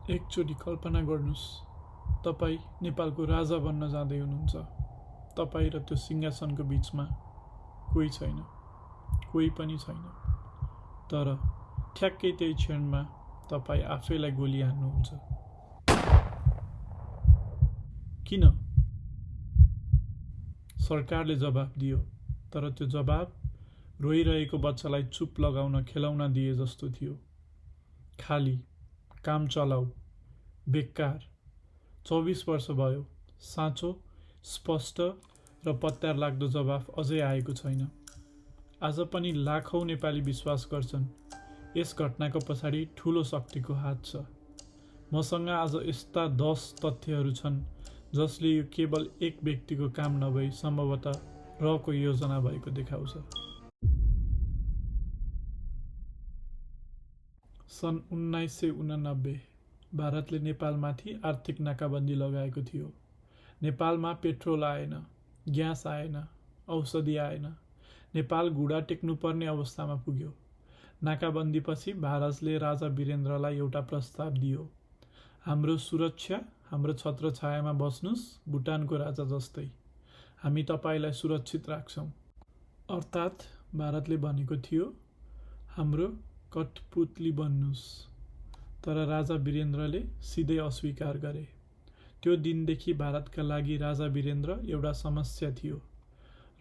एकचोटि कल्पना गर्नुस्, तपाईँ नेपालको राजा बन्न जाँदै हुनुहुन्छ। तपाईँ र त्यो सिंहासनको बीचमा कोही छैन, कोही पनि छैन। तर ठ्याक्कै त्यही क्षणमा तपाईँ आफैलाई गोली हान्नुहुन्छ। किन? सरकारले जवाफ दियो, तर त्यो जवाफ रोइरहेको बच्चालाई चुप लगाउन खेलौना दिए जस्तो थियो। खाली काम चलाऊ, बेकार। 24 वर्ष भयो, साँचो, स्पष्ट र पत्यार लाग्दो जवाफ अझै आएको छैन। आज पनि लाखौं नेपाली विश्वास गर्छन् यस घटनाको पछाडि ठूलो शक्तिको हात छ। मसँग आज यस्ता 10 तथ्यहरू छन् जसले यो केवल एक व्यक्तिको काम नभई सम्भवतः रहको योजना भएको देखाउँछ। सन् 1989 भारतले नेपालमाथि आर्थिक नाकाबन्दी लगाएको थियो। नेपालमा पेट्रोल आएन, ग्यास आएन, औषधि आएन। नेपाल घुँडा टेक्नुपर्ने अवस्थामा पुग्यो। नाकाबन्दीपछि भारतले राजा वीरेन्द्रलाई एउटा प्रस्ताव दियो, हाम्रो सुरक्षा हाम्रो छत्रछायामा बस्नुस्, भुटानको राजा जस्तै। हामी तपाईलाई सुरक्षित राख्छौं। अर्थात् भारतले भनेको थियो, हाम्रो कठपुतली बन्नुस्। तर राजा वीरेन्द्रले सिधै अस्वीकार गरे। त्यो दिनदेखि भारतका लागि राजा वीरेन्द्र एउटा समस्या थियो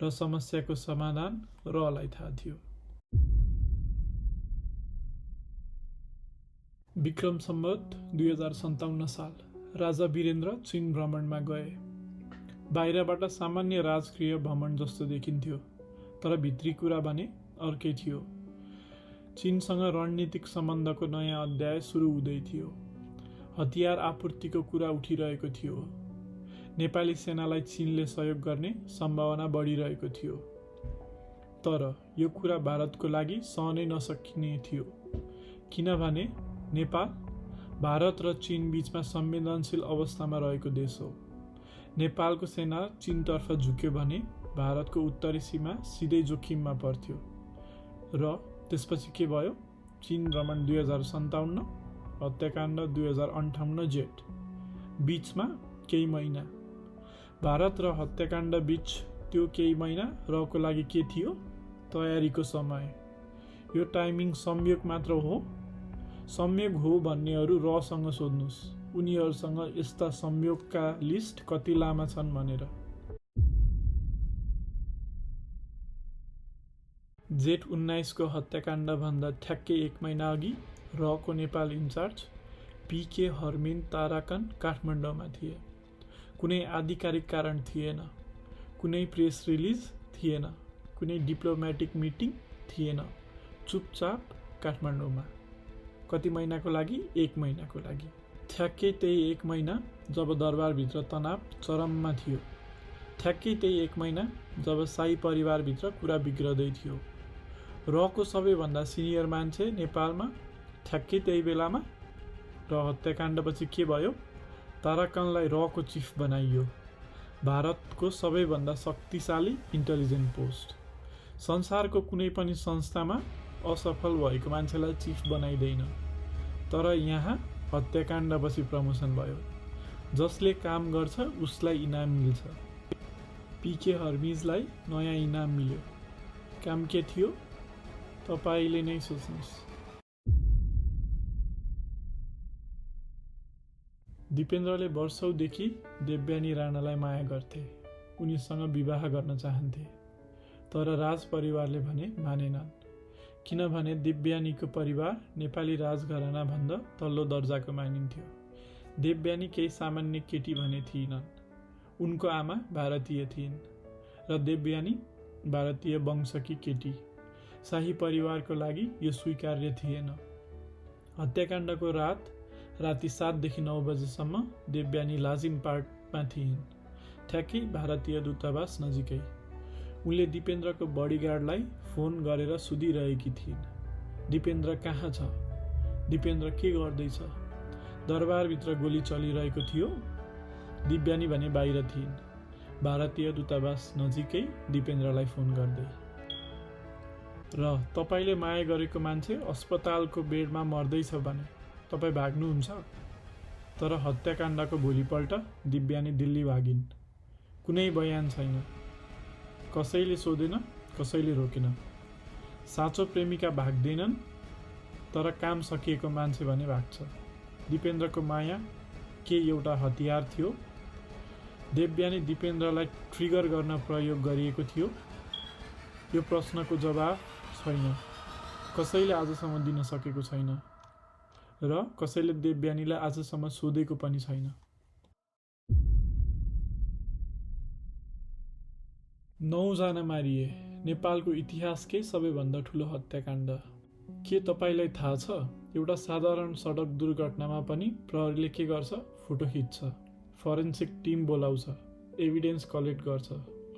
र समस्याको समाधान रलाई थाहा थियो। विक्रम सम्वत 2057 साल राजा वीरेन्द्र चीन भ्रमणमा गए। बाहिरबाट सामान्य राजकीय भ्रमण जस्तो देखिन्थ्यो, तर भित्री कुरा भने अर्कै थियो। चीनसँग रणनीतिक सम्बन्धको नयाँ अध्याय सुरु हुँदै थियो। हतियार आपूर्तिको कुरा उठिरहेको थियो। नेपाली सेनालाई चीनले सहयोग गर्ने सम्भावना बढिरहेको थियो। तर यो कुरा भारतको लागि सहनै नसकिने थियो, किनभने नेपाल भारत र चीन बीचमा संवेदनशील अवस्थामा रहेको देश हो। नेपालको सेना चीनतर्फ झुक्यो भने भारतको उत्तरी सीमा सिधै जोखिममा पर्थ्यो। र त्यसपछि के भयो? चीन भ्रमण 2057, हत्याकाण्ड 2058 जेठ। बीचमा केही महिना। भारत र हत्याकाण्ड बीच त्यो केही महिना रहको लागि के थियो? तयारीको समय। यो टाइमिङ संयोग मात्र हो? संयोग हो भन्नेहरू रसँग सोध्नुस्, उनीहरूसँग यस्ता संयोगका लिस्ट कति लामा छन् भनेर। जेठ 19 को हत्याकाण्ड भन्दा ठ्याक्कै एक महिना अघि रहको नेपाल इन्चार्ज पीके हरमिन ताराकन काठमाडौँमा थिए। कुनै आधिकारिक कारण थिएन, कुनै प्रेस रिलिज थिएन, कुनै डिप्लोमेटिक मिटिङ थिएन। चुपचाप काठमाडौँमा। कति महिनाको लागि? एक महिनाको लागि। ठ्याक्कै त्यही एक महिना जब दरबारभित्र तनाव चरममा थियो। ठ्याक्कै त्यही एक महिना जब शाही परिवारभित्र कुरा बिग्रदै थियो। रहको सबैभन्दा सिनियर मान्छे नेपालमा ठ्याक्कै त्यही बेलामा। र हत्याकाण्डपछि के भयो? ताराकनलाई रहको चिफ बनाइयो। भारतको सबैभन्दा शक्तिशाली इन्टेलिजेन्ट पोस्ट। संसारको कुनै पनि संस्थामा असफल भएको मान्छेलाई चिफ बनाइदैन। तर यहाँ हत्याकाण्डपछि प्रमोसन भयो। जसले काम गर्छ उसलाई इनाम मिल्छ। पीके हर्मिजलाई नयाँ इनाम मिल्यो। काम के थियो? तपाईले नै सोच्नुस्। दिपेन्द्रले वर्षौंदेखि देवयानी राणालाई माया गर्थे। उनीसँग विवाह गर्न चाहन्थे। तर राज परिवारले भने मानेनन्, किनभने देवयानीको परिवार नेपाली राजघराना भन्दा तल्लो दर्जाको मानिन्थ्यो। देवयानी केही सामान्य केटी भने थिइनन्। उनको आमा भारतीय थिइन् र देवयानी भारतीय वंशकी केटी। शाही परिवारको लागि यो स्वीकार्य थिएन। हत्याकाण्डको राति 7 देखि 9 बजेसम्म देवयानी लाजिमपाटमा थिइन्, ठ्याक्कै भारतीय दूतावास नजिकै। उनले दिपेन्द्रको बडीगार्डलाई फोन गरेर सुधिरहेकी थिइन्, दिपेन्द्र कहाँ छ? दिपेन्द्र के गर्दैछ? दरबारभित्र गोली चलिरहेको थियो। दिव्यानी भने बाहिर थिइन्, भारतीय दूतावास नजिकै दिपेन्द्रलाई फोन गर्दै। र तपाईले माया गरेको मान्छे अस्पतालको बेडमा मर्दैछ भने तपाई भाग्नुहुन्छ? तर हत्याकाण्डको भोलिपल्ट दिव्यानी दिल्ली भागिन्। कुनै बयान छैन, कसैले सोधेन, कसैले रोकेन। साँचो प्रेमिका भाग्दैनन्, तर काम सकिएको मान्छे भने भाग्छ। दिपेन्द्रको माया के एउटा हतियार थियो? दिव्यानी दिपेन्द्रलाई ट्रिगर गर्न प्रयोग गरिएको थियो? यो प्रश्नको जवाब छैन, कसैले आजसम्म दिन सकेको छैन र कसैले दिव्यानीलाई आजसम्म सोधेको पनि छैन। 9 जना मारिए, नेपालको इतिहासकै सबैभन्दा ठुलो हत्याकाण्ड। के तपाईलाई थाहा छ, एउटा साधारण सडक दुर्घटनामा पनि प्रहरीले के गर्छ? फोटो खिच्छ, फरेन्सिक टिम बोलाउँछ, एभिडेन्स कलेक्ट गर्छ,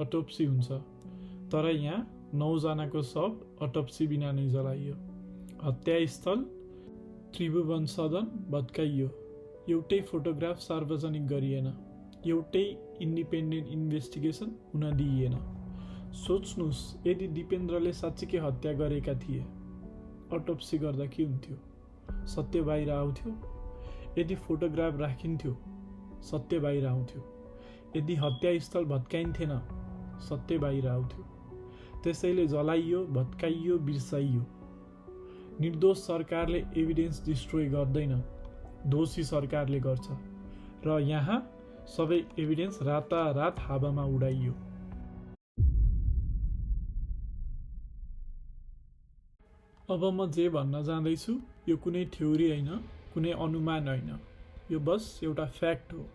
अटोप्सी हुन्छ। तर यहाँ 9 जनाको शव अटोप्सी बिना नै जलाइयो। हत्यास्थल त्रिभुवन सदन भत्काइयो। एउटै फोटोग्राफ सार्वजनिक गरिएन, एउटै इन्डिपेन्डेन्ट इन्भेस्टिगेसन हुन दिइएन। सोच्नुस्, यदि दिपेन्द्रले साँच्चीकै हत्या गरेका थिए, अटोप्सी गर्दा के हुन्थ्यो? सत्य बाहिर आउँथ्यो। यदि फोटोग्राफ राखिन्थ्यो, सत्य बाहिर आउँथ्यो। यदि हत्यास्थल भत्काइन्थेन, सत्य बाहिर आउँथ्यो। त्यसैले जलाइयो, भत्काइयो, बिर्साइयो। निर्दोष सरकारले एभिडेन्स डिस्ट्रोय गर्दैन, दोषी सरकारले गर्छ। र यहाँ सबै एभिडेन्स रातारात हावामा उडाइयो। अब म जे भन्न जाँदैछु यो कुनै थ्योरी होइन, कुनै अनुमान होइन, यो बस एउटा फ्याक्ट हो।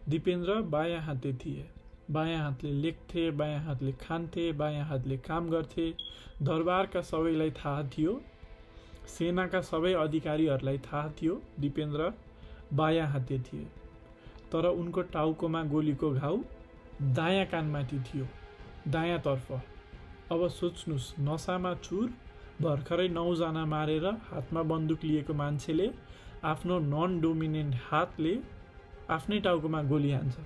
दिपेन्द्र बायाँ हाते थिए। बायाँ हातले लेख्थे, बायाँ हातले खान्थे, बायाँ हातले काम गर्थे। दरबारका सबैलाई थाहा थियो, सेनाका सबै अधिकारीहरूलाई थाहा थियो दिपेन्द्र बायाँ हाते थिए। तर उनको टाउकोमा गोलीको घाउ दायाँ कानमाथि थियो, दायाँतर्फ। अब सोच्नुस्, नसामा चुर, भर्खरै 9 जना मारेर हातमा बन्दुक लिएको मान्छेले आफ्नो नन डोमिनेन्ट हातले आफ्नै टाउकोमा गोली हान्छ।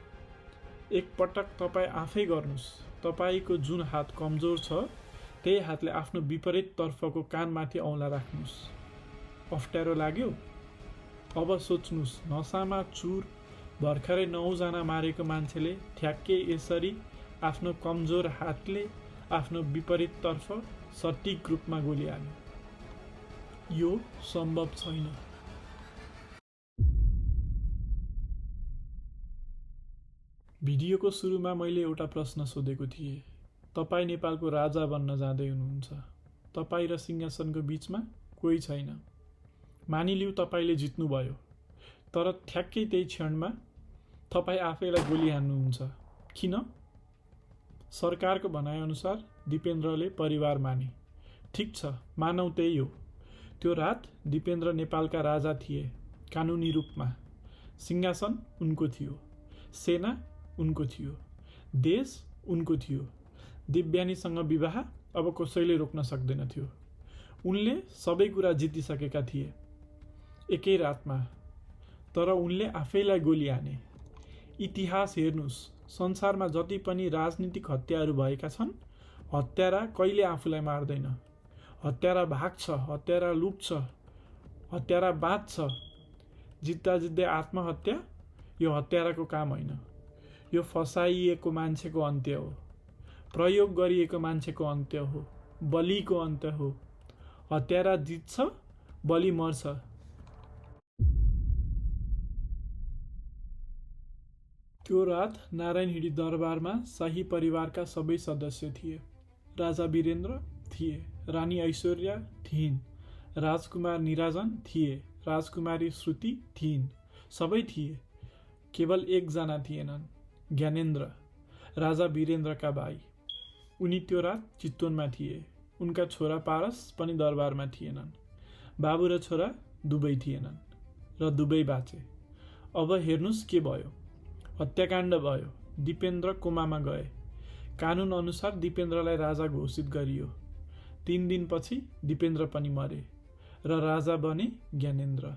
एकपटक तपाईँ आफै गर्नुस्, तपाईँको जुन हात कमजोर छ त्यही हातले आफ्नो विपरीत तर्फको कानमाथि औँला राख्नुस्। अप्ठ्यारो लाग्यो? अब सोच्नुस्, नसामा चुर, भर्खरै 9 जना मारेको मान्छेले ठ्याक्कै यसरी आफ्नो कमजोर हातले आफ्नो विपरीत तर्फ सटिक रूपमा गोली हाल्यो। यो सम्भव छैन। भिडियोको सुरुमा मैले एउटा प्रश्न सोधेको थिएँ। तपाईँ नेपालको राजा बन्न जाँदै हुनुहुन्छ। तपाईँ र सिंहासनको बीचमा कोही छैन। मानिलिऊ तपाईँले जित्नुभयो, तर ठ्याक्कै त्यही क्षणमा तपाईँ आफैलाई गोली हान्नुहुन्छ। किन? सरकारको भनाइअनुसार दिपेन्द्रले परिवार माने। ठिक छ, मानौ त्यही हो। त्यो रात दिपेन्द्र नेपालका राजा थिए, कानुनी रूपमा। सिंहासन उनको थियो, सेना उनको थियो, देश उनको थियो। दिव्यानीसँग विवाह अब कसैले रोक्न सक्दैन थियो। उनले सबै कुरा जितिसकेका थिए एकै रातमा। तर उनले आफैलाई गोली हाने। इतिहास हेर्नुस्, संसारमा जति पनि राजनीतिक हत्याहरू भएका छन्, हत्यारा कहिले आफूलाई मार्दैन। हत्यारा भाग्छ, हत्यारा लुक्छ, हत्यारा बाँच्छ। जित्दा जित्दै आत्महत्या यो हत्याराको काम होइन, यो फसाइएको मान्छेको अन्त्य हो, प्रयोग गरिएको मान्छेको अन्त्य हो, बलिको अन्त्य हो। हत्यारा जित्छ, बलि मर्छ। त्यो रात नारायणहिडी दरबारमा शाही परिवारका सबै सदस्य थिए। राजा वीरेन्द्र थिए, रानी ऐश्वर्या थिइन्, राजकुमार निराजन थिए, राजकुमारी श्रुति थिइन्, सबै थिए। केवल एकजना थिएनन्, ज्ञानेन्द्र, राजा वीरेन्द्रका भाइ। उनी त्यो रात चितवनमा थिए। उनका छोरा पारस पनि दरबारमा थिएनन्। बाबु र छोरा दुवै थिएनन् र दुवै बाँचे। अब हेर्नुस् के भयो। हत्याकाण्ड भयो। दिपेन्द्र कोमामा गए। कानुन अनुसार दिपेन्द्रलाई राजा घोषित गरियो। 3 दिनपछि दिपेन्द्र पनि मरे र राजा बने ज्ञानेन्द्र।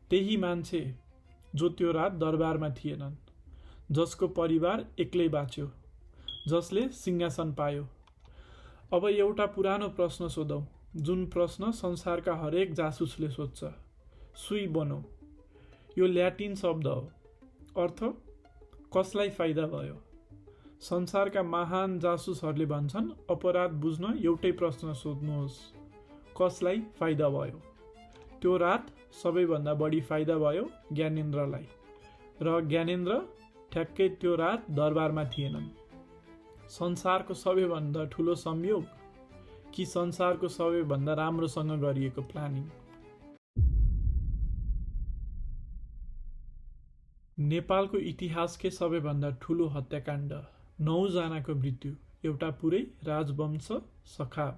त्यही मान्छे जो त्यो रात दरबारमा थिएनन्, जसको परिवार एक्लै बाँच्यो, जसले सिंहासन पायो। अब एउटा पुरानो प्रश्न सोधौं, जुन प्रश्न संसारका हरेक जासुसले सोध्छ। सुई बनो। यो ल्याटिन शब्द हो। अर्थ कसलाई फाइदा भयो। संसारका महान जासुसहरूले भन्छन् अपराध बुझ्न एउटै प्रश्न सोध्नुहोस्, कसलाई फाइदा भयो। त्यो रात सबैभन्दा बढी फाइदा भयो ज्ञानेन्द्रलाई, र ज्ञानेन्द्र ठ्याक्कै त्यो रात दरबारमा थिएनन्। संसारको सबैभन्दा ठुलो संयोग कि संसारको सबैभन्दा राम्रोसँग गरिएको प्लानिङ। नेपालको इतिहासकै सबैभन्दा ठुलो हत्याकाण्ड, 9 जनाको मृत्यु, एउटा पुरै राजवंश सखाव।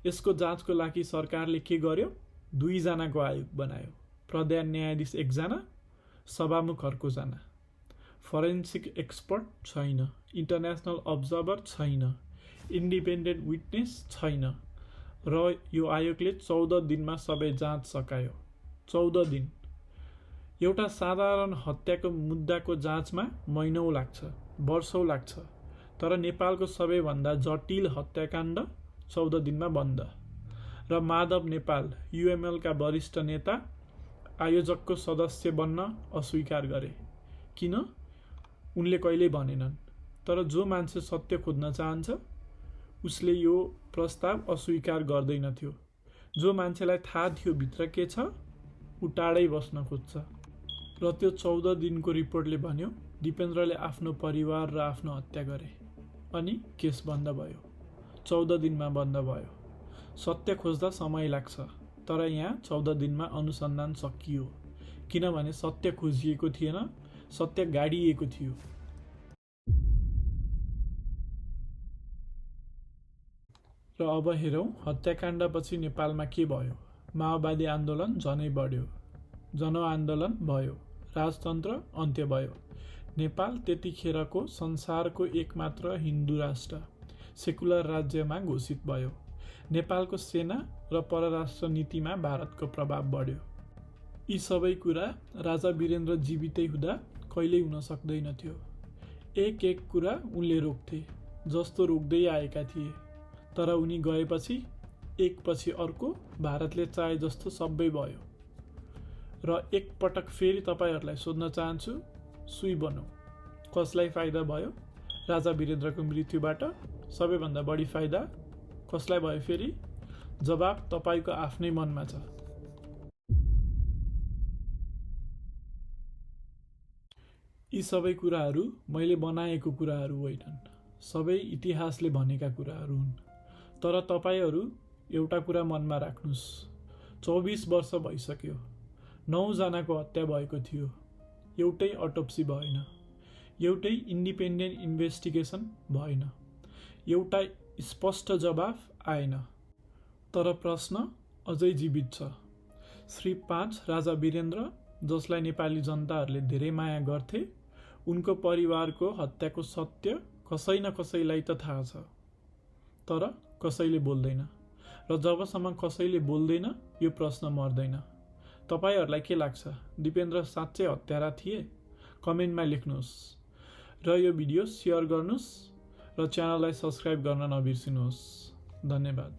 यसको जाँचको लागि सरकारले के गर्यो? 2 जनाको आयोग बनायो। प्रधान न्यायाधीश 1 जना, सभामुख अर्को जना। फरेन्सिक एक्सपर्ट छैन, इन्टरनेसनल अब्जर्भर छैन, इन्डिपेन्डेन्ट विटनेस छैन, र यो आयोगले 14 दिनमा सबै जाँच सकायो। 14 दिन। एउटा साधारण हत्याको मुद्दाको जाँचमा महिनौँ लाग्छ, वर्षौँ लाग्छ, तर नेपालको सबैभन्दा जटिल हत्याकाण्ड 14 दिनमा बन्द। र माधव नेपाल, युएमएलका वरिष्ठ नेता, आयोजकको सदस्य बन्न अस्वीकार गरे। किन? उनले कहिल्यै भनेनन्, तर जो मान्छे सत्य खोज्न चाहन्छ उसले यो प्रस्ताव अस्वीकार गर्दैनथ्यो। जो मान्छेलाई थाहा थियो भित्र के छ, ऊ टाढै बस्न खोज्छ। र त्यो 14 दिनको रिपोर्टले भन्यो दिपेन्द्रले आफ्नो परिवार र आफ्नो हत्या गरे। अनि केस बन्द भयो। 14 दिनमा बन्द भयो। सत्य खोज्दा समय लाग्छ, तर यहाँ 14 दिनमा अनुसन्धान सकियो, किनभने सत्य खोजिएको थिएन, सत्य गाडिएको थियो। र अब हेरौँ हत्याकाण्डपछि नेपालमा के भयो। माओवादी आन्दोलन झनै बढ्यो, जनआन्दोलन भयो, राजतन्त्र अन्त्य भयो। नेपाल त्यतिखेरको संसारको एकमात्र हिन्दू राष्ट्र, सेकुलर राज्यमा घोषित भयो। नेपालको सेना र परराष्ट्र नीतिमा भारतको प्रभाव बढ्यो। यी सबै कुरा राजा वीरेन्द्र जीवितै हुँदा कहिल्यै हुन सक्दैनथ्यो। एक कुरा उनले रोक्थे, जस्तो रोक्दै आएका थिए, तर उनी गएपछि एकपछि अर्को भारतले चाहे जस्तो सबै भयो। र एक पटक फेरि तपाईहरूलाई सोध्न चाहन्छु, सुई बनौँ, कसलाई फाइदा भयो राजा वीरेन्द्रको मृत्युबाट? सबैभन्दा बढी फाइदा कसलाई भयो फेरि? जवाब तपाईँको आफ्नै मनमा छ। यी सबै कुराहरू मैले बनाएको कुराहरू होइनन्, सबै इतिहासले भनेका कुराहरू हुन्। तर तपाईँहरू एउटा कुरा मनमा राख्नुहोस्, 24 वर्ष भइसक्यो, 9 जनाको हत्या भएको थियो, एउटै अटोप्सी भएन, एउटै इन्डिपेन्डेन्ट इन्भेस्टिगेसन भएन, एउटा स्पष्ट जवाफ आएन। तर प्रश्न अझै जीवित छ। श्री 5 राजा वीरेन्द्र, जसलाई नेपाली जनताहरूले धेरै माया गर्थे, उनको परिवारको हत्याको सत्य कसै न कसैलाई त थाहा छ, तर कसैले बोल्दैन। र जबसम्म कसैले बोल्दैन यो प्रश्न मर्दैन। तपाईहरूलाई के लाग्छ, दिपेन्द्र साँच्चै हत्यारा थिए? कमेन्टमा लेख्नुहोस् र यो भिडियो सेयर गर्नुहोस् र च्यानललाई सब्स्क्राइब गर्न नबिर्सिनुहोस्। धन्यवाद।